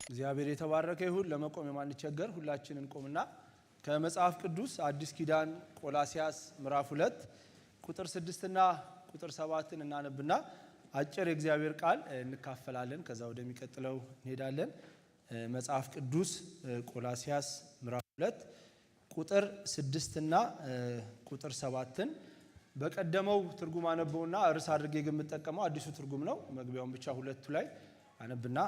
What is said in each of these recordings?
እግዚአብሔር የተባረከ ይሁን። ለመቆም የማንቸገር ሁላችንን እንቆምና ከመጽሐፍ ቅዱስ አዲስ ኪዳን ቆላሲያስ ምዕራፍ 2 ቁጥር 6 እና ቁጥር 7 እናነብና አጭር የእግዚአብሔር ቃል እንካፈላለን። ከዛ ወደሚቀጥለው እንሄዳለን። መጽሐፍ ቅዱስ ቆላሲያስ ምዕራፍ 2 ቁጥር 6 እና ቁጥር 7ን በቀደመው ትርጉም አነበውና ርዕስ አድርጌ የምጠቀመው አዲሱ ትርጉም ነው። መግቢያውን ብቻ ሁለቱ ላይ አነብና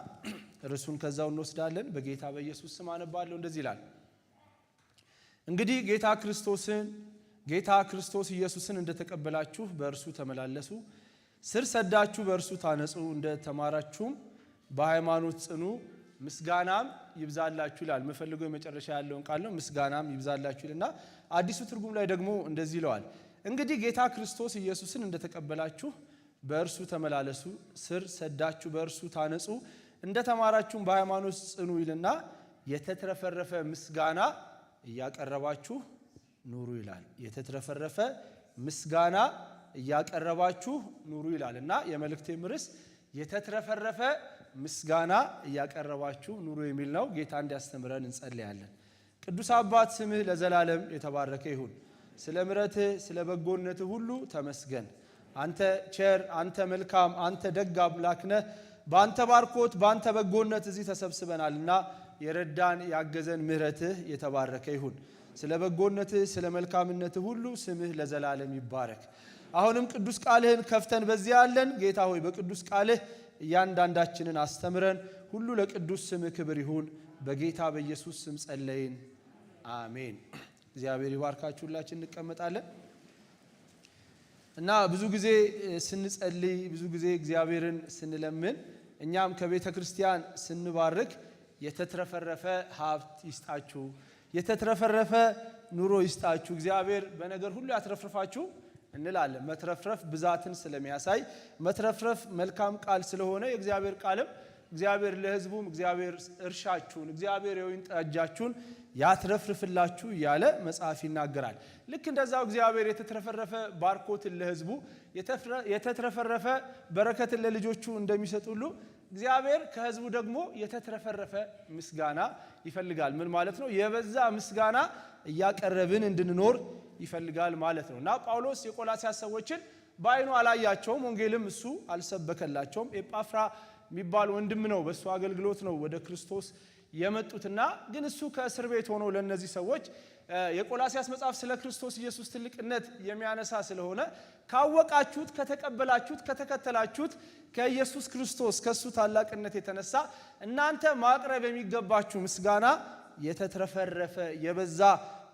ርዕሱን ከዛው እንወስዳለን። በጌታ በኢየሱስ ስም አነባለሁ። እንደዚህ ይላል። እንግዲህ ጌታ ክርስቶስ ኢየሱስን እንደተቀበላችሁ በእርሱ ተመላለሱ፣ ስር ሰዳችሁ በእርሱ ታነጹ፣ እንደተማራችሁም በሃይማኖት ጽኑ፣ ምስጋናም ይብዛላችሁ ይላል። መፈልገው የመጨረሻ ያለውን ቃል ነው። ምስጋናም ይብዛላችሁ ይልና አዲሱ ትርጉም ላይ ደግሞ እንደዚህ ይለዋል። እንግዲህ ጌታ ክርስቶስ ኢየሱስን እንደተቀበላችሁ በእርሱ ተመላለሱ፣ ስር ሰዳችሁ በእርሱ ታነጹ፣ እንደተማራችሁም በሃይማኖት ጽኑ ይልና የተትረፈረፈ ምስጋና እያቀረባችሁ ኑሩ ይላል። የተትረፈረፈ ምስጋና እያቀረባችሁ ኑሩ ይላል እና የመልእክቴም ርዕስ የተትረፈረፈ ምስጋና እያቀረባችሁ ኑሩ የሚል ነው። ጌታ እንዲያስተምረን እንጸልያለን። ቅዱስ አባት ስምህ ለዘላለም የተባረከ ይሁን። ስለ ምሕረትህ ስለ በጎነትህ ሁሉ ተመስገን። አንተ ቸር፣ አንተ መልካም፣ አንተ ደግ አምላክ ነህ። በአንተ ባርኮት በአንተ በጎነት እዚህ ተሰብስበናልና የረዳን ያገዘን ምሕረትህ የተባረከ ይሁን። ስለ በጎነትህ ስለ መልካምነትህ ሁሉ ስምህ ለዘላለም ይባረክ። አሁንም ቅዱስ ቃልህን ከፍተን በዚህ ያለን ጌታ ሆይ በቅዱስ ቃልህ እያንዳንዳችንን አስተምረን። ሁሉ ለቅዱስ ስምህ ክብር ይሁን። በጌታ በኢየሱስ ስም ጸለይን፣ አሜን። እግዚአብሔር ይባርካችሁ። ሁላችን እንቀመጣለን እና ብዙ ጊዜ ስንጸልይ ብዙ ጊዜ እግዚአብሔርን ስንለምን እኛም ከቤተ ክርስቲያን ስንባርክ የተትረፈረፈ ሀብት ይስጣችሁ፣ የተትረፈረፈ ኑሮ ይስጣችሁ፣ እግዚአብሔር በነገር ሁሉ ያትረፍርፋችሁ እንላለን። መትረፍረፍ ብዛትን ስለሚያሳይ መትረፍረፍ መልካም ቃል ስለሆነ የእግዚአብሔር ቃልም እግዚአብሔር ለሕዝቡም እግዚአብሔር እርሻችሁን እግዚአብሔር የወይን ጠጃችሁን ያትረፍርፍላችሁ እያለ መጽሐፍ ይናገራል። ልክ እንደዛው እግዚአብሔር የተትረፈረፈ ባርኮትን ለሕዝቡ የተትረፈረፈ በረከትን ለልጆቹ እንደሚሰጥ ሁሉ እግዚአብሔር ከሕዝቡ ደግሞ የተትረፈረፈ ምስጋና ይፈልጋል። ምን ማለት ነው? የበዛ ምስጋና እያቀረብን እንድንኖር ይፈልጋል ማለት ነው። እና ጳውሎስ የቆላሲያስ ሰዎችን በአይኑ አላያቸውም፣ ወንጌልም እሱ አልሰበከላቸውም። ኤጳፍራ የሚባል ወንድም ነው፣ በእሱ አገልግሎት ነው ወደ ክርስቶስ የመጡትና ግን እሱ ከእስር ቤት ሆኖ ለነዚህ ሰዎች የቆላሲያስ መጽሐፍ ስለ ክርስቶስ ኢየሱስ ትልቅነት የሚያነሳ ስለሆነ ካወቃችሁት፣ ከተቀበላችሁት፣ ከተከተላችሁት ከኢየሱስ ክርስቶስ ከሱ ታላቅነት የተነሳ እናንተ ማቅረብ የሚገባችሁ ምስጋና የተትረፈረፈ የበዛ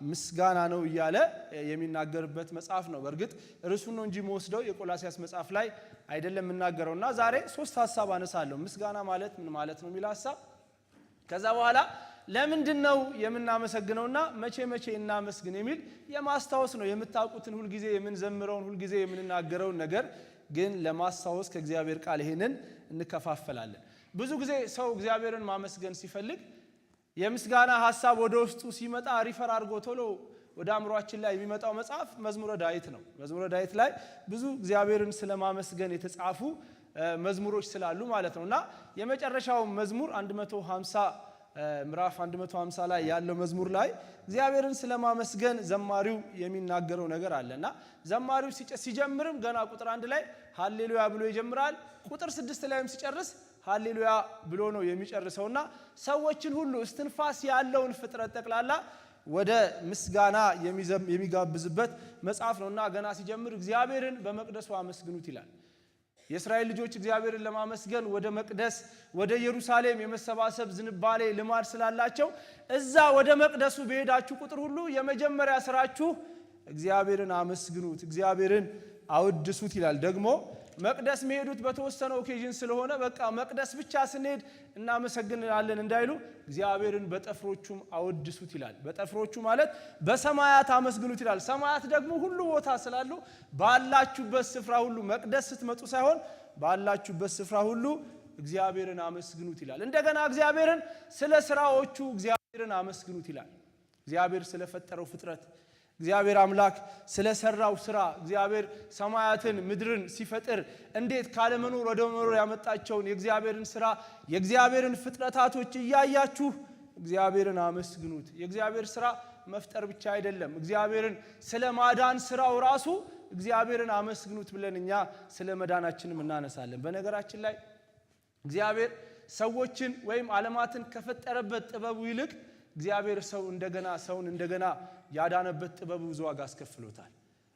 ምስጋና ነው እያለ የሚናገርበት መጽሐፍ ነው። በእርግጥ ርዕሱን ነው እንጂ መወስደው የቆላሲያስ መጽሐፍ ላይ አይደለም የምናገረውና ዛሬ ሶስት ሐሳብ አነሳለሁ። ምስጋና ማለት ምን ማለት ነው የሚል ሐሳብ፣ ከዛ በኋላ ለምንድነው የምናመሰግነውና መቼ እናመስግን የሚል የማስታወስ ነው። የምታውቁትን ሁልጊዜ የምንዘምረውን ሁልጊዜ የምንናገረውን ነገር ግን ለማስታወስ ከእግዚአብሔር ቃል ይሄንን እንከፋፈላለን። ብዙ ጊዜ ሰው እግዚአብሔርን ማመስገን ሲፈልግ የምስጋና ሐሳብ ወደ ውስጡ ሲመጣ ሪፈር አድርጎ ቶሎ ወደ አእምሮአችን ላይ የሚመጣው መጽሐፍ መዝሙረ ዳዊት ነው። መዝሙረ ዳዊት ላይ ብዙ እግዚአብሔርን ስለማመስገን የተጻፉ መዝሙሮች ስላሉ ማለት ነውና የመጨረሻው መዝሙር 150 ምዕራፍ 150 ላይ ያለው መዝሙር ላይ እግዚአብሔርን ስለማመስገን ዘማሪው የሚናገረው ነገር አለና ዘማሪው ሲጀምርም ገና ቁጥር 1 ላይ ሃሌሉያ ብሎ ይጀምራል። ቁጥር 6 ላይም ሲጨርስ ሃሌሉያ ብሎ ነው የሚጨርሰውና ሰዎችን ሁሉ እስትንፋስ ያለውን ፍጥረት ጠቅላላ ወደ ምስጋና የሚጋብዝበት መጽሐፍ ነውና ገና ሲጀምር እግዚአብሔርን በመቅደሱ አመስግኑት ይላል። የእስራኤል ልጆች እግዚአብሔርን ለማመስገን ወደ መቅደስ ወደ ኢየሩሳሌም የመሰባሰብ ዝንባሌ ልማድ ስላላቸው እዛ ወደ መቅደሱ በሄዳችሁ ቁጥር ሁሉ የመጀመሪያ ስራችሁ እግዚአብሔርን አመስግኑት፣ እግዚአብሔርን አወድሱት ይላል። ደግሞ መቅደስ መሄዱት በተወሰነ ኦኬዥን ስለሆነ በቃ መቅደስ ብቻ ስንሄድ እናመሰግናለን እንዳይሉ እግዚአብሔርን በጠፍሮቹም አወድሱት ይላል። በጠፍሮቹ ማለት በሰማያት አመስግኑት ይላል። ሰማያት ደግሞ ሁሉ ቦታ ስላሉ ባላችሁበት ስፍራ ሁሉ መቅደስ ስትመጡ ሳይሆን ባላችሁበት ስፍራ ሁሉ እግዚአብሔርን አመስግኑት ይላል። እንደገና እግዚአብሔርን ስለ ስራዎቹ እግዚአብሔርን አመስግኑት ይላል። እግዚአብሔር ስለፈጠረው ፍጥረት፣ እግዚአብሔር አምላክ ስለሰራው ስራ እግዚአብሔር ሰማያትን ምድርን ሲፈጥር እንዴት ካለመኖር ወደ መኖር ያመጣቸውን የእግዚአብሔርን ስራ የእግዚአብሔርን ፍጥረታቶች እያያችሁ እግዚአብሔርን አመስግኑት። የእግዚአብሔር ስራ መፍጠር ብቻ አይደለም። እግዚአብሔርን ስለማዳን ስራው ራሱ እግዚአብሔርን አመስግኑት ብለን እኛ ስለመዳናችንም እናነሳለን። በነገራችን ላይ እግዚአብሔር ሰዎችን ወይም ዓለማትን ከፈጠረበት ጥበቡ ይልቅ እግዚአብሔር ሰውን እንደገና ያዳነበት ጥበቡ ብዙ ዋጋ አስከፍሎታል።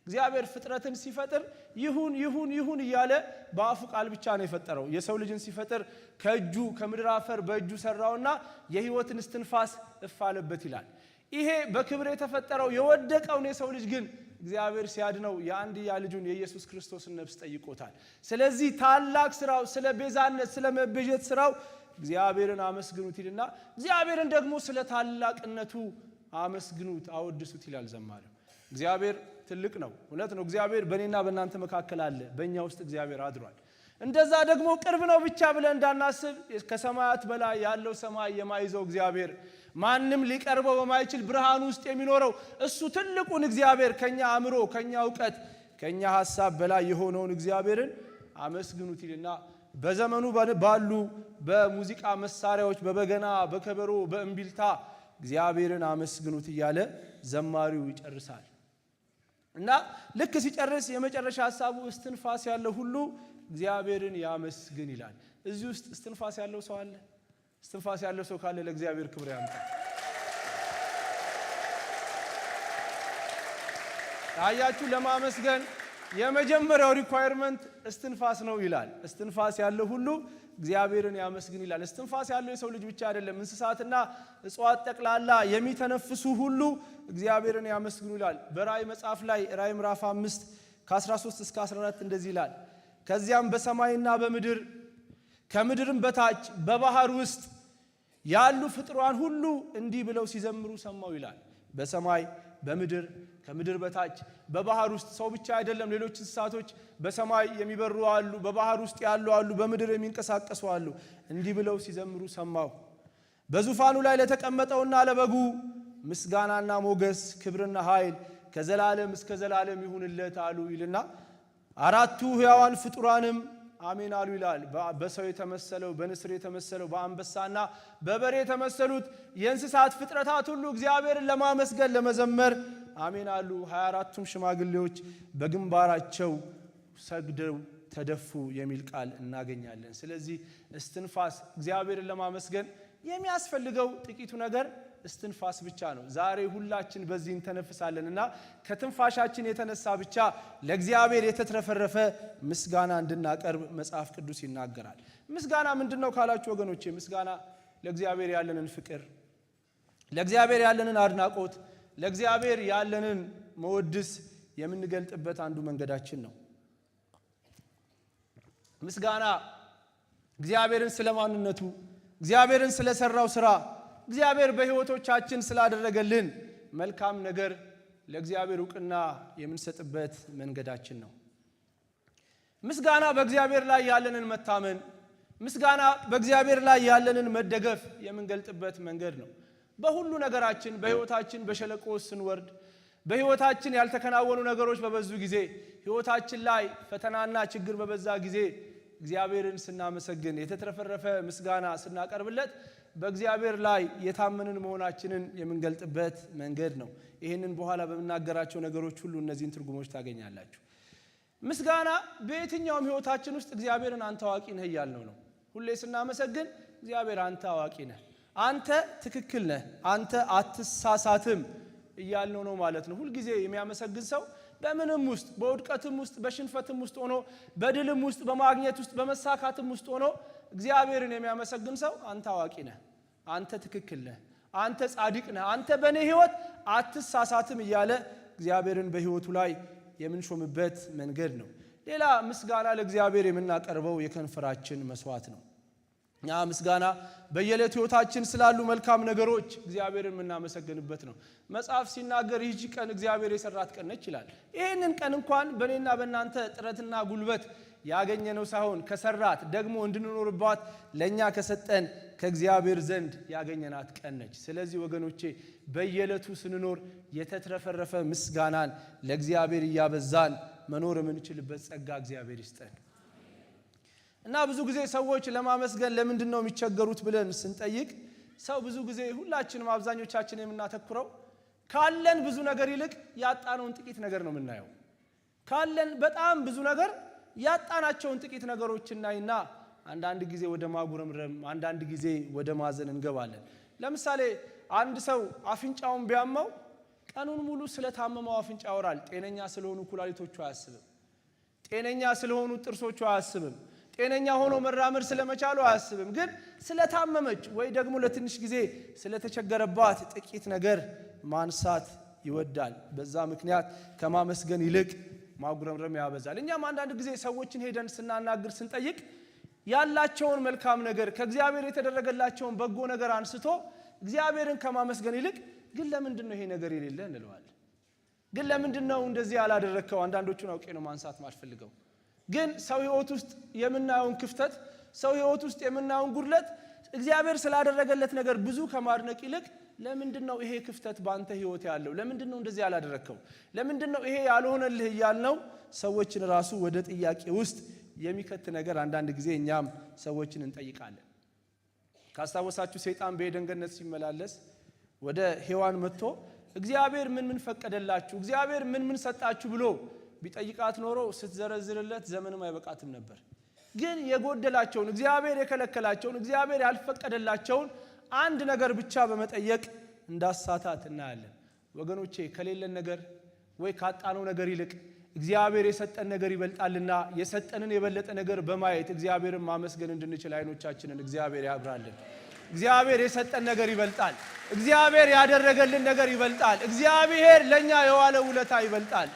እግዚአብሔር ፍጥረትን ሲፈጥር ይሁን ይሁን ይሁን እያለ በአፉ ቃል ብቻ ነው የፈጠረው። የሰው ልጅን ሲፈጥር ከእጁ ከምድር አፈር በእጁ ሰራውና የሕይወትን እስትንፋስ እፍ አለበት ይላል። ይሄ በክብር የተፈጠረው የወደቀውን የሰው ልጅ ግን እግዚአብሔር ሲያድነው የአንድያ ልጁን የኢየሱስ ክርስቶስን ነፍስ ጠይቆታል። ስለዚህ ታላቅ ስራው ስለ ቤዛነት ስለ መቤዠት ስራው እግዚአብሔርን አመስግኑት ይልና እግዚአብሔርን ደግሞ ስለ ታላቅነቱ አመስግኑት አወድሱት ይላል ዘማሪው። እግዚአብሔር ትልቅ ነው፣ እውነት ነው። እግዚአብሔር በእኔና በእናንተ መካከል አለ፣ በእኛ ውስጥ እግዚአብሔር አድሯል። እንደዛ ደግሞ ቅርብ ነው ብቻ ብለን እንዳናስብ ከሰማያት በላይ ያለው ሰማይ የማይዘው እግዚአብሔር ማንም ሊቀርበው በማይችል ብርሃን ውስጥ የሚኖረው እሱ ትልቁን እግዚአብሔር ከኛ አእምሮ ከኛ ዕውቀት ከኛ ሐሳብ በላይ የሆነውን እግዚአብሔርን አመስግኑት ይልና በዘመኑ ባሉ በሙዚቃ መሳሪያዎች በበገና በከበሮ በእምቢልታ እግዚአብሔርን አመስግኑት እያለ ዘማሪው ይጨርሳል። እና ልክ ሲጨርስ የመጨረሻ ሐሳቡ እስትንፋስ ያለው ሁሉ እግዚአብሔርን ያመስግን ይላል። እዚህ ውስጥ እስትንፋስ ያለው ሰው አለ? እስትንፋስ ያለው ሰው ካለ ለእግዚአብሔር ክብር ያምጣ። አያችሁ፣ ለማመስገን የመጀመሪያው ሪኳየርመንት እስትንፋስ ነው ይላል። እስትንፋስ ያለው ሁሉ እግዚአብሔርን ያመስግን ይላል። እስትንፋስ ያለው የሰው ልጅ ብቻ አይደለም፣ እንስሳትና እጽዋት ጠቅላላ የሚተነፍሱ ሁሉ እግዚአብሔርን ያመስግኑ ይላል። በራእይ መጽሐፍ ላይ ራእይ ምዕራፍ 5 ከ13 እስከ 14 እንደዚህ ይላል። ከዚያም በሰማይና በምድር ከምድርም በታች በባህር ውስጥ ያሉ ፍጥሯን ሁሉ እንዲህ ብለው ሲዘምሩ ሰማው ይላል። በሰማይ በምድር ከምድር በታች በባህር ውስጥ ሰው ብቻ አይደለም፣ ሌሎች እንስሳቶች በሰማይ የሚበሩ አሉ፣ በባህር ውስጥ ያሉ አሉ፣ በምድር የሚንቀሳቀሱ አሉ። እንዲህ ብለው ሲዘምሩ ሰማው። በዙፋኑ ላይ ለተቀመጠውና ለበጉ ምስጋናና ሞገስ ክብርና ኃይል ከዘላለም እስከ ዘላለም ይሁንለት አሉ ይልና አራቱ ሕያዋን ፍጡራንም አሜን አሉ ይላል። በሰው የተመሰለው በንስር የተመሰለው በአንበሳና በበሬ የተመሰሉት የእንስሳት ፍጥረታት ሁሉ እግዚአብሔርን ለማመስገን ለመዘመር አሜን አሉ። 24ቱም ሽማግሌዎች በግንባራቸው ሰግደው ተደፉ የሚል ቃል እናገኛለን። ስለዚህ እስትንፋስ እግዚአብሔርን ለማመስገን የሚያስፈልገው ጥቂቱ ነገር እስትንፋስ ብቻ ነው። ዛሬ ሁላችን በዚህ እንተነፍሳለንና ከትንፋሻችን የተነሳ ብቻ ለእግዚአብሔር የተትረፈረፈ ምስጋና እንድናቀርብ መጽሐፍ ቅዱስ ይናገራል። ምስጋና ምንድነው ካላችሁ ወገኖቼ፣ ምስጋና ለእግዚአብሔር ያለንን ፍቅር፣ ለእግዚአብሔር ያለንን አድናቆት፣ ለእግዚአብሔር ያለንን መወድስ የምንገልጥበት አንዱ መንገዳችን ነው። ምስጋና እግዚአብሔርን ስለማንነቱ፣ እግዚአብሔርን ስለሰራው ስራ፣ እግዚአብሔር በሕይወቶቻችን ስላደረገልን መልካም ነገር ለእግዚአብሔር ዕውቅና የምንሰጥበት መንገዳችን ነው። ምስጋና በእግዚአብሔር ላይ ያለንን መታመን፣ ምስጋና በእግዚአብሔር ላይ ያለንን መደገፍ የምንገልጥበት መንገድ ነው። በሁሉ ነገራችን በሕይወታችን በሸለቆ ስንወርድ፣ በሕይወታችን ያልተከናወኑ ነገሮች በበዙ ጊዜ፣ ሕይወታችን ላይ ፈተናና ችግር በበዛ ጊዜ እግዚአብሔርን ስናመሰግን የተትረፈረፈ ምስጋና ስናቀርብለት በእግዚአብሔር ላይ የታመንን መሆናችንን የምንገልጥበት መንገድ ነው። ይህንን በኋላ በምናገራቸው ነገሮች ሁሉ እነዚህን ትርጉሞች ታገኛላችሁ። ምስጋና በየትኛውም ሕይወታችን ውስጥ እግዚአብሔርን አንተ አዋቂ ነህ እያልነው ነው። ሁሌ ስናመሰግን እግዚአብሔር አንተ አዋቂ ነህ፣ አንተ ትክክል ነህ፣ አንተ አትሳሳትም እያልነው ነው ማለት ነው። ሁልጊዜ የሚያመሰግን ሰው በምንም ውስጥ በውድቀትም ውስጥ በሽንፈትም ውስጥ ሆኖ በድልም ውስጥ በማግኘት ውስጥ በመሳካትም ውስጥ ሆኖ እግዚአብሔርን የሚያመሰግን ሰው አንተ አዋቂ ነህ፣ አንተ ትክክል ነህ፣ አንተ ጻድቅ ነህ፣ አንተ በእኔ ሕይወት አትሳሳትም እያለ እግዚአብሔርን በሕይወቱ ላይ የምንሾምበት መንገድ ነው። ሌላ ምስጋና ለእግዚአብሔር የምናቀርበው የከንፈራችን መስዋዕት ነው። ያ ምስጋና በየዕለት ሕይወታችን ስላሉ መልካም ነገሮች እግዚአብሔርን የምናመሰግንበት ነው። መጽሐፍ ሲናገር ይህች ቀን እግዚአብሔር የሰራት ቀን ነች ይላል። ይህንን ቀን እንኳን በእኔና በእናንተ ጥረትና ጉልበት ያገኘነው ሳይሆን ከሰራት ደግሞ እንድንኖርባት ለኛ ከሰጠን ከእግዚአብሔር ዘንድ ያገኘናት ቀን ነች። ስለዚህ ወገኖቼ በየዕለቱ ስንኖር የተትረፈረፈ ምስጋናን ለእግዚአብሔር እያበዛን መኖር የምንችልበት ጸጋ እግዚአብሔር ይስጠን። እና ብዙ ጊዜ ሰዎች ለማመስገን ለምንድን ነው የሚቸገሩት ብለን ስንጠይቅ ሰው ብዙ ጊዜ ሁላችንም አብዛኞቻችን የምናተኩረው ካለን ብዙ ነገር ይልቅ ያጣነውን ጥቂት ነገር ነው የምናየው። ካለን በጣም ብዙ ነገር ያጣናቸውን ጥቂት ነገሮች እናይና አንዳንድ ጊዜ ወደ ማጉረምረም፣ አንዳንድ ጊዜ ወደ ማዘን እንገባለን። ለምሳሌ አንድ ሰው አፍንጫውን ቢያመው ቀኑን ሙሉ ስለታመመው አፍንጫ ያወራል። ጤነኛ ስለሆኑ ኩላሊቶቹ አያስብም። ጤነኛ ስለሆኑ ጥርሶቹ አያስብም። ጤነኛ ሆኖ መራመድ ስለመቻሉ አያስብም። ግን ስለታመመች ወይ ደግሞ ለትንሽ ጊዜ ስለተቸገረባት ጥቂት ነገር ማንሳት ይወዳል። በዛ ምክንያት ከማመስገን ይልቅ ማጉረምረም ያበዛል። እኛም አንዳንድ ጊዜ ሰዎችን ሄደን ስናናግር ስንጠይቅ ያላቸውን መልካም ነገር ከእግዚአብሔር የተደረገላቸውን በጎ ነገር አንስቶ እግዚአብሔርን ከማመስገን ይልቅ ግን ለምንድን ነው ይሄ ነገር የሌለ እንለዋለን። ግን ለምንድን ነው እንደዚህ ያላደረከው? አንዳንዶቹን አውቄ ነው ማንሳት ማልፈልገው። ግን ሰው ህይወት ውስጥ የምናየውን ክፍተት፣ ሰው ህይወት ውስጥ የምናየውን ጉድለት እግዚአብሔር ስላደረገለት ነገር ብዙ ከማድነቅ ይልቅ ለምንድነው ይሄ ክፍተት ባንተ ህይወት ያለው? ለምንድነው እንደዚህ ያላደረከው? ለምንድነው ይሄ ያልሆነልህ ያልነው ሰዎችን ራሱ ወደ ጥያቄ ውስጥ የሚከት ነገር አንዳንድ ጊዜ እኛም ሰዎችን እንጠይቃለን። ካስታወሳችሁ ሰይጣን በኤደን ገነት ሲመላለስ ወደ ሔዋን መጥቶ እግዚአብሔር ምን ፈቀደላችሁ፣ እግዚአብሔር ምን ሰጣችሁ ብሎ ቢጠይቃት ኖሮ ስትዘረዝርለት ዘመንም አይበቃትም ነበር። ግን የጎደላቸውን፣ እግዚአብሔር የከለከላቸውን፣ እግዚአብሔር ያልፈቀደላቸውን አንድ ነገር ብቻ በመጠየቅ እንዳሳታት እናያለን። ወገኖቼ ከሌለን ነገር ወይ ካጣነው ነገር ይልቅ እግዚአብሔር የሰጠን ነገር ይበልጣልና የሰጠንን የበለጠ ነገር በማየት እግዚአብሔርን ማመስገን እንድንችል አይኖቻችንን እግዚአብሔር ያብራልን። እግዚአብሔር የሰጠን ነገር ይበልጣል። እግዚአብሔር ያደረገልን ነገር ይበልጣል። እግዚአብሔር ለኛ የዋለ ውለታ ይበልጣል።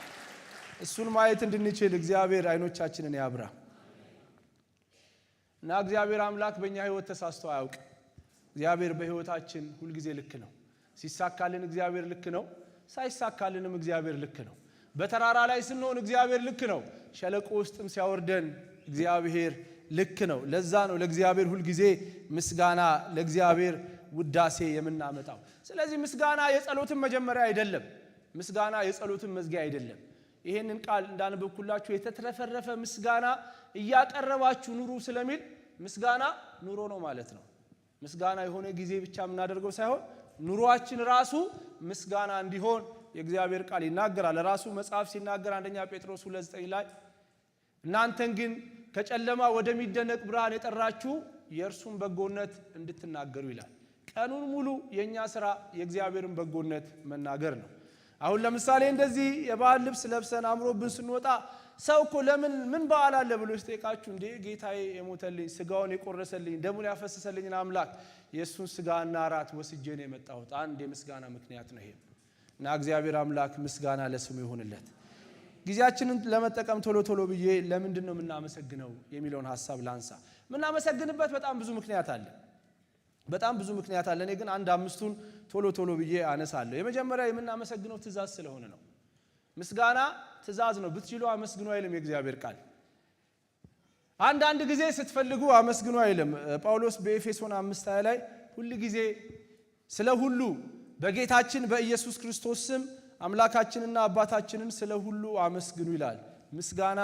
እሱን ማየት እንድንችል እግዚአብሔር አይኖቻችንን ያብራ። እና እግዚአብሔር አምላክ በእኛ ህይወት ተሳስቶ አያውቅ። እግዚአብሔር በህይወታችን ሁሉ ጊዜ ልክ ነው። ሲሳካልን እግዚአብሔር ልክ ነው፣ ሳይሳካልንም እግዚአብሔር ልክ ነው። በተራራ ላይ ስንሆን እግዚአብሔር ልክ ነው፣ ሸለቆ ውስጥም ሲያወርደን እግዚአብሔር ልክ ነው። ለዛ ነው ለእግዚአብሔር ሁሉ ጊዜ ምስጋና፣ ለእግዚአብሔር ውዳሴ የምናመጣው። ስለዚህ ምስጋና የጸሎትን መጀመሪያ አይደለም፣ ምስጋና የጸሎትን መዝጊያ አይደለም። ይሄንን ቃል እንዳነበብኩላችሁ የተትረፈረፈ ምስጋና እያቀረባችሁ ኑሩ ስለሚል ምስጋና ኑሮ ነው ማለት ነው። ምስጋና የሆነ ጊዜ ብቻ የምናደርገው ሳይሆን ኑሯችን ራሱ ምስጋና እንዲሆን የእግዚአብሔር ቃል ይናገራል። ራሱ መጽሐፍ ሲናገር አንደኛ ጴጥሮስ 2:9 ላይ እናንተን ግን ከጨለማ ወደሚደነቅ ብርሃን የጠራችሁ የእርሱን በጎነት እንድትናገሩ ይላል። ቀኑን ሙሉ የኛ ስራ የእግዚአብሔርን በጎነት መናገር ነው። አሁን ለምሳሌ እንደዚህ የባህል ልብስ ለብሰን አምሮብን ስንወጣ ሰው እኮ ለምን ምን በዓል አለ ብሎ ሲጠይቃችሁ እንዴ ጌታዬ የሞተልኝ ስጋውን የቆረሰልኝ ደሙን ያፈሰሰልኝን አምላክ የእሱን ስጋና ራት ወስጄ ነው የመጣሁት። አንድ የምስጋና ምክንያት ነው ይሄ። እና እግዚአብሔር አምላክ ምስጋና ለስሙ ይሁንለት። ጊዜያችንን ለመጠቀም ቶሎ ብዬ ለምንድን ነው የምናመሰግነው የሚለውን ሐሳብ ላንሳ። የምናመሰግንበት በጣም ብዙ ምክንያት አለ። በጣም ብዙ ምክንያት አለ። እኔ ግን አንድ አምስቱን ቶሎ ብዬ አነሳለሁ። የመጀመሪያ የምናመሰግነው ትእዛዝ ስለሆነ ነው። ምስጋና ትእዛዝ ነው። ብትችሉ አመስግኑ አይልም የእግዚአብሔር ቃል። አንዳንድ ጊዜ ስትፈልጉ አመስግኑ አይልም። ጳውሎስ በኤፌሶን 5:20 ላይ ሁሉ ጊዜ ስለ ሁሉ በጌታችን በኢየሱስ ክርስቶስ ስም አምላካችንና አባታችንን ስለ ሁሉ አመስግኑ ይላል። ምስጋና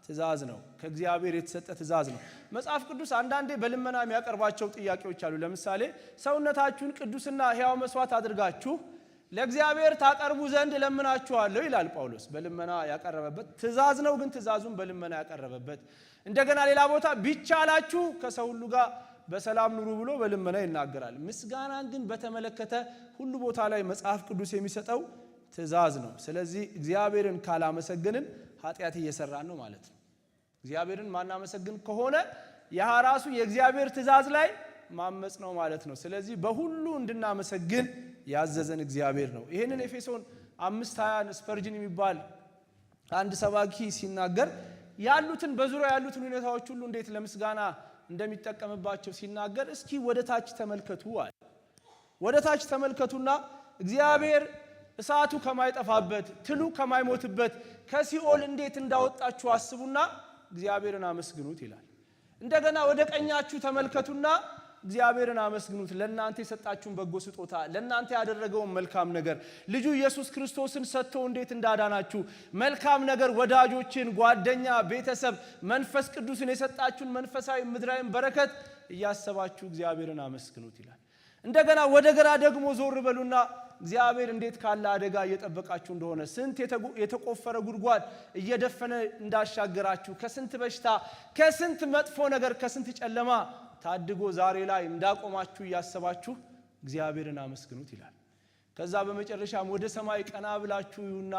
ትእዛዝ ነው። ከእግዚአብሔር የተሰጠ ትእዛዝ ነው። መጽሐፍ ቅዱስ አንዳንዴ በልመና የሚያቀርባቸው ጥያቄዎች አሉ። ለምሳሌ ሰውነታችሁን ቅዱስና ሕያው መስዋዕት አድርጋችሁ ለእግዚአብሔር ታቀርቡ ዘንድ ለምናችኋለሁ ይላል ጳውሎስ። በልመና ያቀረበበት ትእዛዝ ነው። ግን ትእዛዙን በልመና ያቀረበበት። እንደገና ሌላ ቦታ ቢቻላችሁ ከሰው ሁሉ ጋር በሰላም ኑሩ ብሎ በልመና ይናገራል። ምስጋናን ግን በተመለከተ ሁሉ ቦታ ላይ መጽሐፍ ቅዱስ የሚሰጠው ትእዛዝ ነው። ስለዚህ እግዚአብሔርን ካላመሰገንን ኃጢአት እየሰራን ነው ማለት ነው። እግዚአብሔርን ማናመሰግን ከሆነ ያ ራሱ የእግዚአብሔር ትእዛዝ ላይ ማመጽ ነው ማለት ነው። ስለዚህ በሁሉ እንድናመሰግን ያዘዘን እግዚአብሔር ነው። ይሄንን ኤፌሶን 5:20 ስፐርጅን የሚባል አንድ ሰባኪ ሲናገር ያሉትን በዙሪያ ያሉትን ሁኔታዎች ሁሉ እንዴት ለምስጋና እንደሚጠቀምባቸው ሲናገር እስኪ ወደ ታች ተመልከቱ አለ። ወደ ታች ተመልከቱና እግዚአብሔር እሳቱ ከማይጠፋበት ትሉ ከማይሞትበት ከሲኦል እንዴት እንዳወጣችሁ አስቡና እግዚአብሔርን አመስግኑት ይላል። እንደገና ወደ ቀኛችሁ ተመልከቱና እግዚአብሔርን አመስግኑት ለእናንተ የሰጣችሁን በጎ ስጦታ ለእናንተ ያደረገውን መልካም ነገር ልጁ ኢየሱስ ክርስቶስን ሰጥቶ እንዴት እንዳዳናችሁ መልካም ነገር ወዳጆችን ጓደኛ ቤተሰብ መንፈስ ቅዱስን የሰጣችሁን መንፈሳዊ ምድራዊ በረከት እያሰባችሁ እግዚአብሔርን አመስግኑት ይላል። እንደገና ወደ ግራ ደግሞ ዞር በሉና እግዚአብሔር እንዴት ካለ አደጋ እየጠበቃችሁ እንደሆነ ስንት የተቆፈረ ጉድጓድ እየደፈነ እንዳሻገራችሁ ከስንት በሽታ ከስንት መጥፎ ነገር ከስንት ጨለማ ታድጎ ዛሬ ላይ እንዳቆማችሁ እያሰባችሁ እግዚአብሔርን አመስግኑት ይላል። ከዛ በመጨረሻም ወደ ሰማይ ቀና ብላችሁና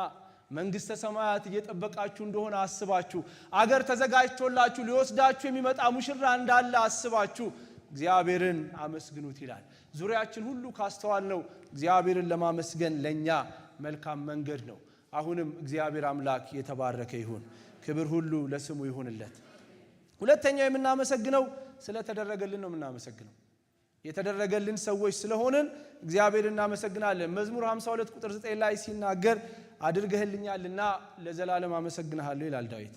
መንግስተ ሰማያት እየጠበቃችሁ እንደሆነ አስባችሁ አገር ተዘጋጅቶላችሁ ሊወስዳችሁ የሚመጣ ሙሽራ እንዳለ አስባችሁ እግዚአብሔርን አመስግኑት ይላል። ዙሪያችን ሁሉ ካስተዋል ነው እግዚአብሔርን ለማመስገን ለኛ መልካም መንገድ ነው። አሁንም እግዚአብሔር አምላክ የተባረከ ይሁን፣ ክብር ሁሉ ለስሙ ይሁንለት። ሁለተኛው የምናመሰግነው ስለተደረገልን ነው የምናመሰግነው። የተደረገልን ሰዎች ስለሆንን እግዚአብሔርን እናመሰግናለን። መዝሙር 52 ቁጥር 9 ላይ ሲናገር አድርገህልኛልና ለዘላለም አመሰግንሃለሁ ይላል ዳዊት።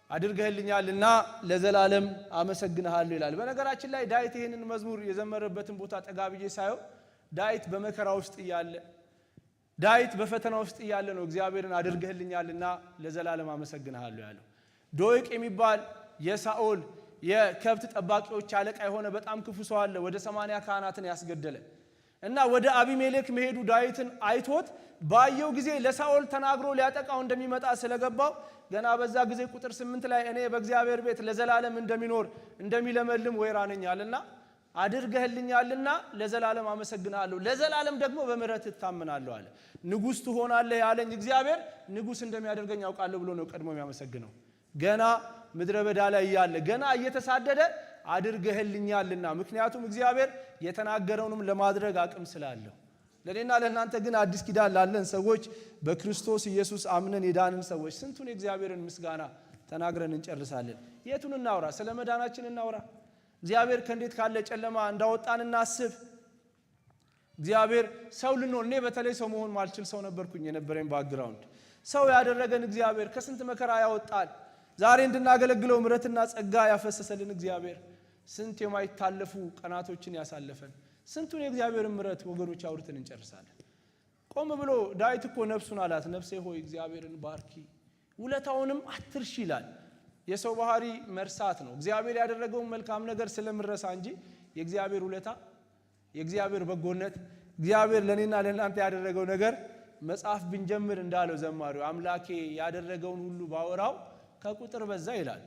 አድርገህልኛልና ለዘላለም አመሰግንሃለሁ ይላል። በነገራችን ላይ ዳዊት ይሄንን መዝሙር የዘመረበትን ቦታ ጠጋብዬ ሳየው ዳዊት በመከራ ውስጥ እያለ ዳዊት በፈተና ውስጥ እያለ ነው እግዚአብሔርን አድርገህልኛልና ለዘላለም አመሰግንሃለሁ ያለው። ዶይቅ የሚባል የሳኦል የከብት ጠባቂዎች አለቃ የሆነ በጣም ክፉ ሰው አለ፣ ወደ 80 ካህናትን ያስገደለ እና ወደ አቢሜሌክ መሄዱ ዳዊትን አይቶት ባየው ጊዜ ለሳኦል ተናግሮ ሊያጠቃው እንደሚመጣ ስለገባው ገና በዛ ጊዜ ቁጥር 8 ላይ እኔ በእግዚአብሔር ቤት ለዘላለም እንደሚኖር እንደሚለመልም ወይራ ነኝ አለና አድርገህልኛልና ለዘላለም አመሰግናለሁ፣ ለዘላለም ደግሞ በምህረት እታመናለሁ አለ። ንጉስ ትሆናለህ ያለኝ እግዚአብሔር ንጉስ እንደሚያደርገኝ ያውቃለሁ ብሎ ነው ቀድሞ የሚያመሰግነው። ገና ምድረ በዳ ላይ ያለ ገና እየተሳደደ አድርገህልኛልና፣ ምክንያቱም እግዚአብሔር የተናገረውንም ለማድረግ አቅም ስላለው። ለኔና ለእናንተ ግን አዲስ ኪዳን ላለን ሰዎች በክርስቶስ ኢየሱስ አምነን የዳንን ሰዎች ስንቱን የእግዚአብሔርን ምስጋና ተናግረን እንጨርሳለን። የቱን እናውራ? ስለ መዳናችን እናውራ። እግዚአብሔር ከእንዴት ካለ ጨለማ እንዳወጣን እናስብ። እግዚአብሔር ሰው ልንሆን እኔ በተለይ ሰው መሆን ማልችል ሰው ነበርኩኝ። የነበረኝ ባክግራውንድ ሰው ያደረገን እግዚአብሔር ከስንት መከራ ያወጣል። ዛሬ እንድናገለግለው ምሕረትና ጸጋ ያፈሰሰልን እግዚአብሔር ስንት የማይታለፉ ቀናቶችን ያሳለፈን ስንቱን የእግዚአብሔርን ምሕረት ወገኖች አውርተን እንጨርሳለን። ቆም ብሎ ዳዊት እኮ ነፍሱን አላት፣ ነፍሴ ሆይ እግዚአብሔርን ባርኪ ውለታውንም አትርሺ ይላል። የሰው ባህሪ መርሳት ነው። እግዚአብሔር ያደረገውን መልካም ነገር ስለምረሳ እንጂ የእግዚአብሔር ውለታ የእግዚአብሔር በጎነት እግዚአብሔር ለኔና ለእናንተ ያደረገው ነገር መጽሐፍ ብንጀምር እንዳለው ዘማሪው አምላኬ ያደረገውን ሁሉ ባወራው ከቁጥር በዛ ይላል።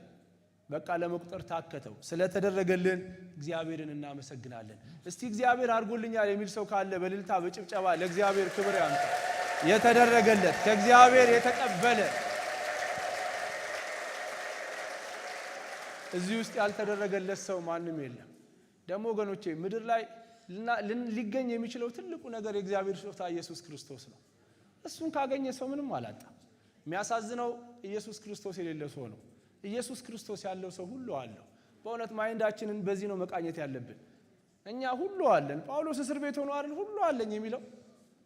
በቃ ለመቁጠር ታከተው። ስለተደረገልን እግዚአብሔርን እናመሰግናለን። እስቲ እግዚአብሔር አድርጎልኛል የሚል ሰው ካለ በእልልታ በጭብጨባ ለእግዚአብሔር ክብር ያምጣ። የተደረገለት ከእግዚአብሔር የተቀበለ እዚህ ውስጥ ያልተደረገለት ሰው ማንም የለም። ደግሞ ወገኖቼ ምድር ላይ ሊገኝ የሚችለው ትልቁ ነገር የእግዚአብሔር ስጦታ ኢየሱስ ክርስቶስ ነው። እሱን ካገኘ ሰው ምንም አላጣም። የሚያሳዝነው ኢየሱስ ክርስቶስ የሌለው ሰው ነው። ኢየሱስ ክርስቶስ ያለው ሰው ሁሉ አለው። በእውነት ማይንዳችንን በዚህ ነው መቃኘት ያለብን። እኛ ሁሉ አለን። ጳውሎስ እስር ቤት ሆኖ አይደል ሁሉ አለኝ የሚለው?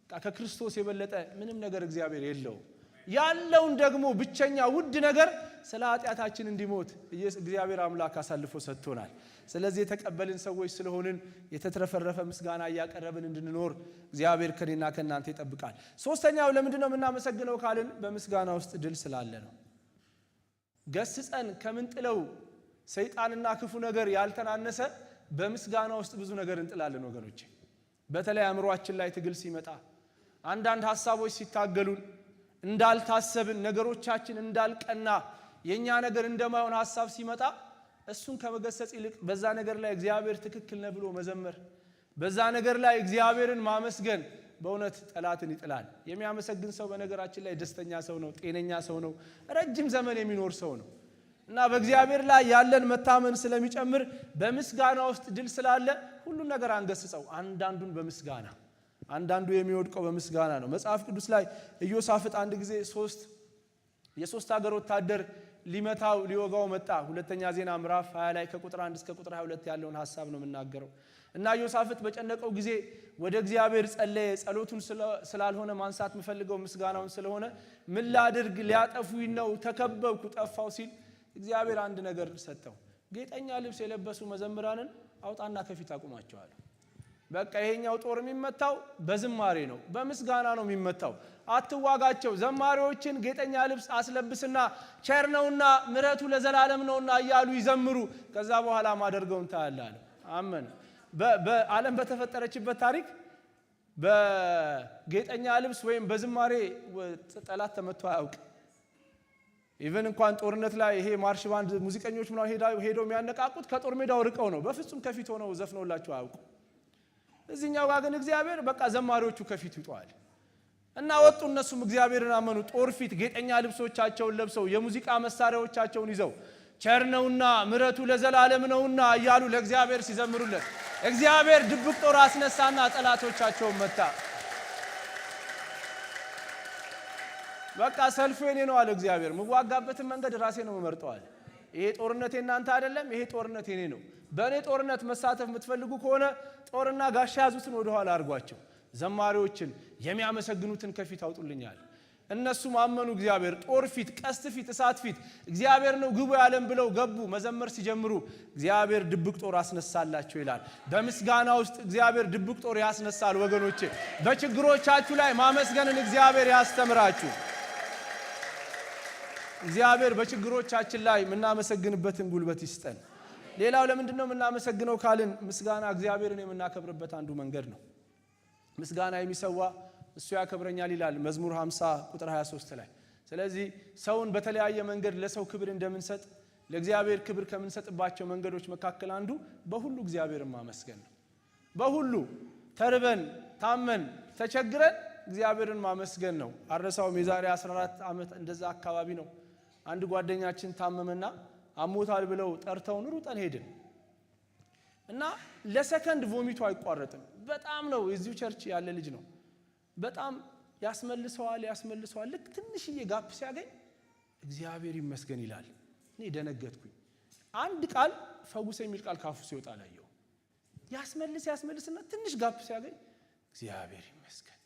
ከክርስቶስ የበለጠ ምንም ነገር እግዚአብሔር የለውም። ያለውን ደግሞ ብቸኛ ውድ ነገር ስለ ኃጢአታችን እንዲሞት እግዚአብሔር አምላክ አሳልፎ ሰጥቶናል። ስለዚህ የተቀበልን ሰዎች ስለሆንን የተትረፈረፈ ምስጋና እያቀረብን እንድንኖር እግዚአብሔር ከኔና ከናንተ ይጠብቃል። ሶስተኛው ለምንድነው የምናመሰግነው ካልን በምስጋና ውስጥ ድል ስላለ ነው። ገስጸን ከምንጥለው ሰይጣንና ክፉ ነገር ያልተናነሰ በምስጋና ውስጥ ብዙ ነገር እንጥላለን ወገኖቼ። በተለይ አእምሮአችን ላይ ትግል ሲመጣ አንዳንድ ሐሳቦች ሲታገሉን እንዳልታሰብን ነገሮቻችን እንዳልቀና የኛ ነገር እንደማይሆን ሐሳብ ሲመጣ እሱን ከመገሰጽ ይልቅ በዛ ነገር ላይ እግዚአብሔር ትክክል ነው ብሎ መዘመር፣ በዛ ነገር ላይ እግዚአብሔርን ማመስገን በእውነት ጠላትን ይጥላል። የሚያመሰግን ሰው በነገራችን ላይ ደስተኛ ሰው ነው፣ ጤነኛ ሰው ነው፣ ረጅም ዘመን የሚኖር ሰው ነው እና በእግዚአብሔር ላይ ያለን መታመን ስለሚጨምር በምስጋና ውስጥ ድል ስላለ ሁሉን ነገር አንገስጸው። አንዳንዱን በምስጋና አንዳንዱ የሚወድቀው በምስጋና ነው። መጽሐፍ ቅዱስ ላይ ኢዮሳፍጥ አንድ ጊዜ የሶስት ሀገር ወታደር ሊመታው ሊወጋው መጣ። ሁለተኛ ዜና ምዕራፍ 20 ላይ ከቁጥር 1 እስከ ቁጥር 22 ያለውን ሐሳብ ነው የምናገረው። እና ኢዮሳፍጥ በጨነቀው ጊዜ ወደ እግዚአብሔር ጸለየ። ጸሎቱን ስላልሆነ ማንሳት የምፈልገው ምስጋናውን ስለሆነ ምን ላድርግ ሊያጠፉኝ ነው ተከበብኩ ጠፋው ሲል እግዚአብሔር አንድ ነገር ሰጠው። ጌጠኛ ልብስ የለበሱ መዘምራንን አውጣና ከፊት አቁማቸዋል። በቃ ይሄኛው ጦር የሚመታው በዝማሬ ነው፣ በምስጋና ነው የሚመታው። አትዋጋቸው። ዘማሪዎችን ጌጠኛ ልብስ አስለብስና ቸር ነውና ምሕረቱ ለዘላለም ነውና እያሉ ይዘምሩ። ከዛ በኋላ ማደርገውን ታያለህ። አመን። በዓለም በተፈጠረችበት ታሪክ በጌጠኛ ልብስ ወይም በዝማሬ ጠላት ተመቶ አያውቅ። ኢቨን እንኳን ጦርነት ላይ ይሄ ማርሽ ባንድ ሙዚቀኞች ምናምን ሄደው የሚያነቃቁት ከጦር ሜዳው ርቀው ነው። በፍጹም ከፊት ሆነው ዘፍነውላቸው አያውቁ። እዚህኛው ጋር ግን እግዚአብሔር በቃ ዘማሪዎቹ ከፊት ይጧል እና ወጡ። እነሱም እግዚአብሔርን አመኑ። ጦር ፊት ጌጠኛ ልብሶቻቸውን ለብሰው የሙዚቃ መሳሪያዎቻቸውን ይዘው ቸር ነውና ምሕረቱ ለዘላለም ነውና እያሉ ለእግዚአብሔር ሲዘምሩለት እግዚአብሔር ድብቅ ጦር አስነሳና ጠላቶቻቸውን መታ። በቃ ሰልፉ የኔ ነው አለ እግዚአብሔር። ምዋጋበትን መንገድ ራሴ ነው መርጠዋል። ይሄ ጦርነት የናንተ አይደለም፣ ይሄ ጦርነት የኔ ነው። በእኔ ጦርነት መሳተፍ የምትፈልጉ ከሆነ ጦርና ጋሻ ያዙትን ወደ ኋላ አድርጓቸው፣ ዘማሪዎችን የሚያመሰግኑትን ከፊት አውጡልኛል። እነሱም አመኑ። እግዚአብሔር ጦር ፊት፣ ቀስት ፊት፣ እሳት ፊት እግዚአብሔር ነው ግቡ ያለን ብለው ገቡ። መዘመር ሲጀምሩ እግዚአብሔር ድብቅ ጦር አስነሳላቸው ይላል። በምስጋና ውስጥ እግዚአብሔር ድብቅ ጦር ያስነሳል። ወገኖቼ በችግሮቻችሁ ላይ ማመስገንን እግዚአብሔር ያስተምራችሁ። እግዚአብሔር በችግሮቻችን ላይ የምናመሰግንበትን ጉልበት ይስጠን። ሌላው ለምንድን ነው የምናመሰግነው ካልን ምስጋና እግዚአብሔርን የምናከብርበት አንዱ መንገድ ነው። ምስጋና የሚሰዋ እሱ ያከብረኛል ይላል መዝሙር 50 ቁጥር 23 ላይ። ስለዚህ ሰውን በተለያየ መንገድ ለሰው ክብር እንደምንሰጥ ለእግዚአብሔር ክብር ከምንሰጥባቸው መንገዶች መካከል አንዱ በሁሉ እግዚአብሔርን ማመስገን ነው። በሁሉ ተርበን ታመን ተቸግረን እግዚአብሔርን ማመስገን ነው። አረሳውም የዛሬ 14 ዓመት እንደዛ አካባቢ ነው። አንድ ጓደኛችን ታመመና አሞታል ብለው ጠርተውን ሩጠን ሄድን እና ለሰከንድ ቮሚቱ አይቋረጥም። በጣም ነው የዚሁ ቸርች ያለ ልጅ ነው። በጣም ያስመልሰዋል። ልክ ትንሽዬ ጋፕ ሲያገኝ እግዚአብሔር ይመስገን ይላል። እኔ ደነገጥኩኝ። አንድ ቃል ፈውስ የሚል ቃል ካፉ ሲወጣ ላየው። ያስመልስና ትንሽ ጋፕ ሲያገኝ እግዚአብሔር ይመስገን።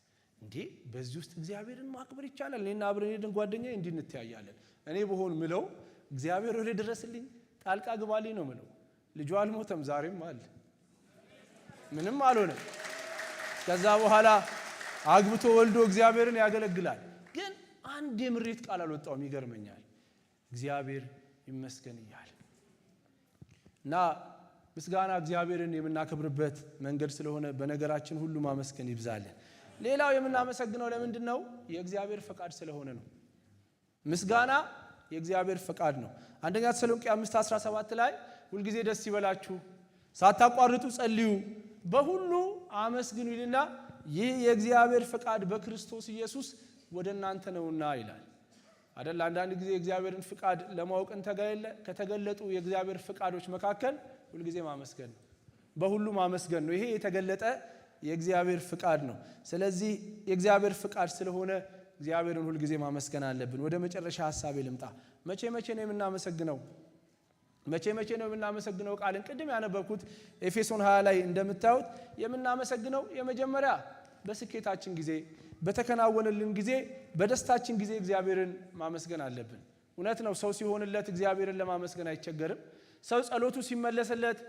እንዴ በዚህ ውስጥ እግዚአብሔርን ማክበር ይቻላል? እኔና አብረን ሄደን ጓደኛዬ እንዲህ እንተያያለን። እኔ በሆን ምለው እግዚአብሔር ወደ ድረስልኝ ጣልቃ ግባልኝ ነው ምለው። ልጁ አልሞተም፣ ዛሬም አለ፣ ምንም አልሆነም። ከዛ በኋላ አግብቶ ወልዶ እግዚአብሔርን ያገለግላል። ግን አንድ የምሬት ቃል አልወጣውም። ይገርመኛል። እግዚአብሔር ይመስገን ይላል። እና ምስጋና እግዚአብሔርን የምናከብርበት መንገድ ስለሆነ በነገራችን ሁሉ ማመስገን ይብዛልን። ሌላው የምናመሰግነው ለምንድን ነው? የእግዚአብሔር ፈቃድ ስለሆነ ነው። ምስጋና የእግዚአብሔር ፈቃድ ነው። አንደኛ ተሰሎንቄ 5:17 ላይ ሁልጊዜ ደስ ይበላችሁ፣ ሳታቋርጡ ጸልዩ፣ በሁሉ አመስግኑ ይልና ይህ የእግዚአብሔር ፈቃድ በክርስቶስ ኢየሱስ ወደ እናንተ ነውና ይላል አይደል? አንዳንድ ጊዜ የእግዚአብሔርን ፈቃድ ለማወቅ ከተገለጡ የእግዚአብሔር ፈቃዶች መካከል ሁልጊዜ ማመስገን ነው። በሁሉ ማመስገን ነው። ይሄ የተገለጠ የእግዚአብሔር ፈቃድ ነው። ስለዚህ የእግዚአብሔር ፈቃድ ስለሆነ እግዚአብሔርን ሁልጊዜ ማመስገን አለብን። ወደ መጨረሻ ሐሳቤ ልምጣ። መቼ ነው የምናመሰግነው? መቼ ነው የምናመሰግነው ቃልን ቅድም ያነበብኩት ኤፌሶን 20 ላይ እንደምታዩት የምናመሰግነው የመጀመሪያ በስኬታችን ጊዜ፣ በተከናወነልን ጊዜ፣ በደስታችን ጊዜ እግዚአብሔርን ማመስገን አለብን። እውነት ነው። ሰው ሲሆንለት እግዚአብሔርን ለማመስገን አይቸገርም። ሰው ጸሎቱ ሲመለስለት፣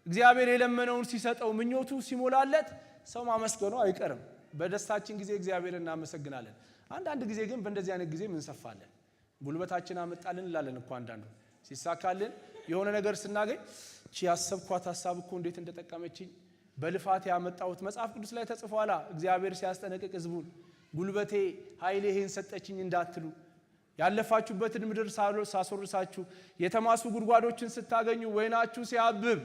እግዚአብሔር የለመነውን ሲሰጠው፣ ምኞቱ ሲሞላለት ሰው ማመስገኑ አይቀርም። በደስታችን ጊዜ እግዚአብሔርን እናመሰግናለን። አንዳንድ ጊዜ ግን በእንደዚህ አይነት ጊዜ እንሰፋለን። ጉልበታችን አመጣልን እንላለን እኮ አንዳንዱ ሲሳካልን የሆነ ነገር ስናገኝ ያሰብኳት ሐሳብ እኮ እንዴት እንደተጠቀመችኝ በልፋት ያመጣሁት። መጽሐፍ ቅዱስ ላይ ተጽፏላ። እግዚአብሔር ሲያስጠነቅቅ ሕዝቡን ጉልበቴ ኃይሌ ይሄን ሰጠችኝ እንዳትሉ፣ ያለፋችሁበትን ምድር ሳስወርሳችሁ፣ የተማሱ ጉድጓዶችን ስታገኙ፣ ወይናችሁ ሲያብብ፣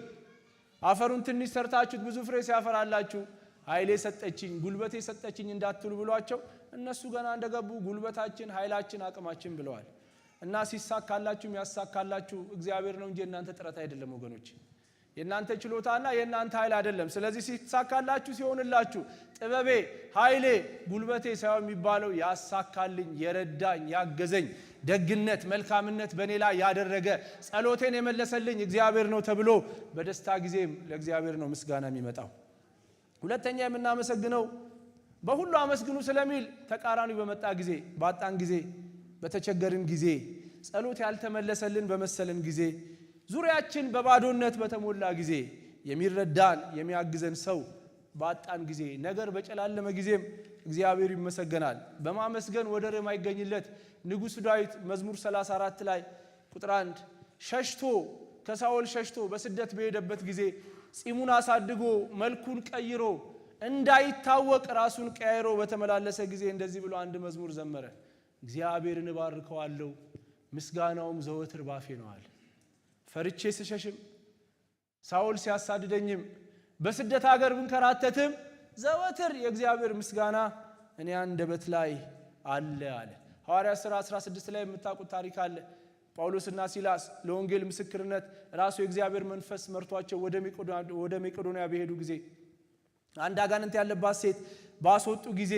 አፈሩን ትንሽ ሰርታችሁት ብዙ ፍሬ ሲያፈራላችሁ ኃይሌ ሰጠችኝ ጉልበቴ ሰጠችኝ እንዳትሉ ብሏቸው እነሱ ገና እንደገቡ ጉልበታችን ኃይላችን አቅማችን ብለዋል። እና ሲሳካላችሁ የሚያሳካላችሁ እግዚአብሔር ነው እንጂ የእናንተ ጥረት አይደለም ወገኖች፣ የእናንተ ችሎታና የእናንተ ኃይል አይደለም። ስለዚህ ሲሳካላችሁ ሲሆንላችሁ ጥበቤ ኃይሌ ጉልበቴ ሳይሆን የሚባለው ያሳካልኝ የረዳኝ ያገዘኝ ደግነት መልካምነት በኔ ላይ ያደረገ ጸሎቴን የመለሰልኝ እግዚአብሔር ነው ተብሎ በደስታ ጊዜም ለእግዚአብሔር ነው ምስጋና የሚመጣው። ሁለተኛ የምናመሰግነው በሁሉ አመስግኑ ስለሚል ተቃራኒው በመጣ ጊዜ፣ ባጣን ጊዜ፣ በተቸገርን ጊዜ፣ ጸሎት ያልተመለሰልን በመሰለን ጊዜ ዙሪያችን በባዶነት በተሞላ ጊዜ የሚረዳን የሚያግዘን ሰው ባጣን ጊዜ ነገር በጨላለመ ጊዜም እግዚአብሔር ይመሰገናል። በማመስገን ወደር የማይገኝለት ንጉሥ ዳዊት መዝሙር 34 ላይ ቁጥር 1 ሸሽቶ ከሳኦል ሸሽቶ በስደት በሄደበት ጊዜ ጺሙን አሳድጎ መልኩን ቀይሮ እንዳይታወቅ ራሱን ቀያይሮ በተመላለሰ ጊዜ እንደዚህ ብሎ አንድ መዝሙር ዘመረ። እግዚአብሔርን እባርከዋለሁ ምስጋናውም ዘወትር ባፌ ነው አለ። ፈርቼ ስሸሽም ሳኦል ሲያሳድደኝም በስደት ሀገር ብንከራተትም ዘወትር የእግዚአብሔር ምስጋና እኔ አንደበት ላይ አለ አለ። ሐዋርያት ሥራ 16 ላይ የምታውቁት ታሪክ አለ። ጳውሎስና ሲላስ ለወንጌል ምስክርነት ራሱ የእግዚአብሔር መንፈስ መርቷቸው ወደ መቄዶንያ በሄዱ ጊዜ አንድ አጋንንት ያለባት ሴት ባስወጡ ጊዜ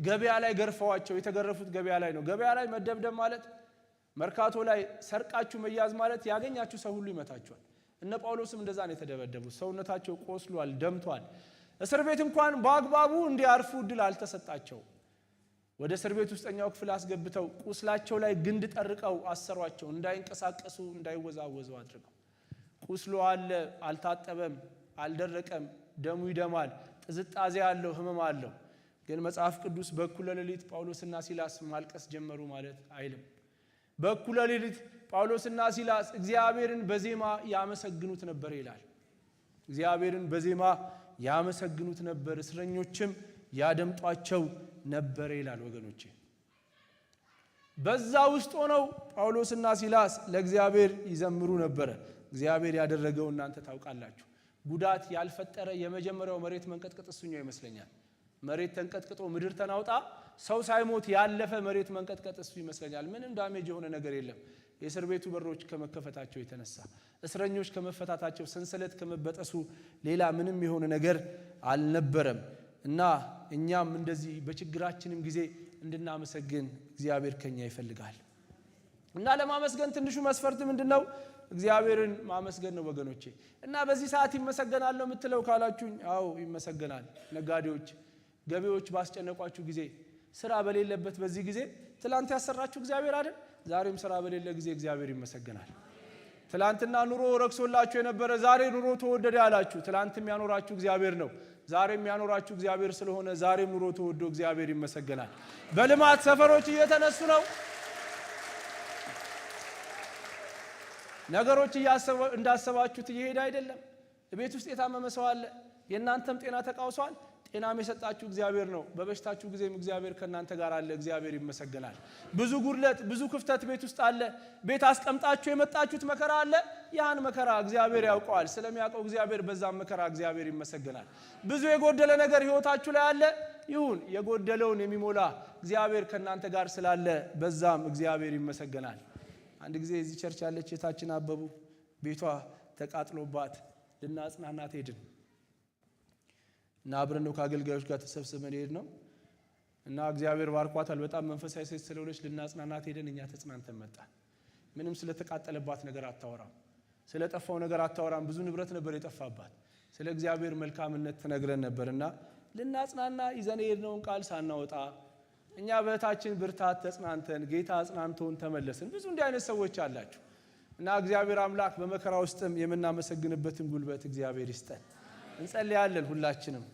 ገበያ ላይ ገርፈዋቸው፣ የተገረፉት ገበያ ላይ ነው። ገበያ ላይ መደብደብ ማለት መርካቶ ላይ ሰርቃችሁ መያዝ ማለት ያገኛችሁ ሰው ሁሉ ይመታችኋል። እነ ጳውሎስም እንደዛ ነው የተደበደቡት። ሰውነታቸው ቆስሏል፣ ደምቷል። እስር ቤት እንኳን በአግባቡ እንዲያርፉ እድል አልተሰጣቸው። ወደ እስር ቤት ውስጠኛው ክፍል አስገብተው ቁስላቸው ላይ ግንድ ጠርቀው አሰሯቸው። እንዳይንቀሳቀሱ እንዳይወዛወዙ አድርገው። ቁስሉ አለ፣ አልታጠበም፣ አልደረቀም፣ ደሙ ይደማል፣ ጥዝጣዜ አለው፣ ህመም አለው። ግን መጽሐፍ ቅዱስ በእኩለ ሌሊት ጳውሎስና ሲላስ ማልቀስ ጀመሩ ማለት አይልም። በእኩለ ሌሊት ጳውሎስና ሲላስ እግዚአብሔርን በዜማ ያመሰግኑት ነበር ይላል። እግዚአብሔርን በዜማ ያመሰግኑት ነበር፣ እስረኞችም ያደምጧቸው ነበር ይላል። ወገኖቼ በዛ ውስጥ ሆነው ጳውሎስና ሲላስ ለእግዚአብሔር ይዘምሩ ነበር። እግዚአብሔር ያደረገው እናንተ ታውቃላችሁ። ጉዳት ያልፈጠረ የመጀመሪያው መሬት መንቀጥቀጥ እሱኛው ይመስለኛል። መሬት ተንቀጥቅጦ ምድር ተናውጣ ሰው ሳይሞት ያለፈ መሬት መንቀጥቀጥ እሱ ይመስለኛል። ምንም ዳሜጅ የሆነ ነገር የለም። የእስር ቤቱ በሮች ከመከፈታቸው የተነሳ እስረኞች ከመፈታታቸው ሰንሰለት ከመበጠሱ ሌላ ምንም የሆነ ነገር አልነበረም። እና እኛም እንደዚህ በችግራችንም ጊዜ እንድናመሰግን እግዚአብሔር ከኛ ይፈልጋል። እና ለማመስገን ትንሹ መስፈርት ምንድነው? እግዚአብሔርን ማመስገን ነው ወገኖቼ። እና በዚህ ሰዓት ይመሰገናል ነው የምትለው ካላችሁኝ፣ አዎ ይመሰገናል። ነጋዴዎች፣ ገበሬዎች ባስጨነቋችሁ ጊዜ፣ ስራ በሌለበት በዚህ ጊዜ ትላንት ያሰራችሁ እግዚአብሔር አይደል? ዛሬም ስራ በሌለ ጊዜ እግዚአብሔር ይመሰገናል። ትላንትና ኑሮ ረክሶላችሁ የነበረ ዛሬ ኑሮ ተወደደ ያላችሁ ትላንትም ያኖራችሁ እግዚአብሔር ነው። ዛሬም ያኖራችሁ እግዚአብሔር ስለሆነ ዛሬም ኑሮ ተወዶ እግዚአብሔር ይመሰገናል። በልማት ሰፈሮች እየተነሱ ነው። ነገሮች እንዳሰባችሁት እየሄደ አይደለም። ቤት ውስጥ የታመመ ሰው አለ። የእናንተም ጤና ተቃውሷል። ጤናም የሰጣችሁ እግዚአብሔር ነው። በበሽታችሁ ጊዜም እግዚአብሔር ከእናንተ ጋር አለ። እግዚአብሔር ይመሰገናል። ብዙ ጉድለት፣ ብዙ ክፍተት ቤት ውስጥ አለ። ቤት አስቀምጣችሁ የመጣችሁት መከራ አለ። ያን መከራ እግዚአብሔር ያውቀዋል። ስለሚያውቀው እግዚአብሔር በዛም መከራ እግዚአብሔር ይመሰገናል። ብዙ የጎደለ ነገር ህይወታችሁ ላይ አለ። ይሁን፣ የጎደለውን የሚሞላ እግዚአብሔር ከእናንተ ጋር ስላለ በዛም እግዚአብሔር ይመሰገናል። አንድ ጊዜ እዚህ ቸርች ያለች የታችን አበቡ ቤቷ ተቃጥሎባት ልናጽናናት ሄድን እና አብረን ነው ከአገልጋዮች ጋር ተሰብስበን ሄድ ነው እና እግዚአብሔር ባርኳታል። በጣም መንፈሳዊ ሴት ስለሆነች ልናጽናናት ሄደን እኛ ተጽናንተን መጣን። ምንም ስለተቃጠለባት ነገር አታወራም፣ ስለጠፋው ነገር አታወራም። ብዙ ንብረት ነበር የጠፋባት። ስለ እግዚአብሔር መልካምነት ተነግረን ነበርና ልናጽናና ይዘን ሄድነውን ቃል ሳናወጣ እኛ በእታችን ብርታት ተጽናንተን ጌታ አጽናንቶን ተመለስን። ብዙ እንዲህ አይነት ሰዎች አላችሁ እና እግዚአብሔር አምላክ በመከራ ውስጥም የምናመሰግንበትን ጉልበት እግዚአብሔር ይስጠን። እንጸልያለን ሁላችንም።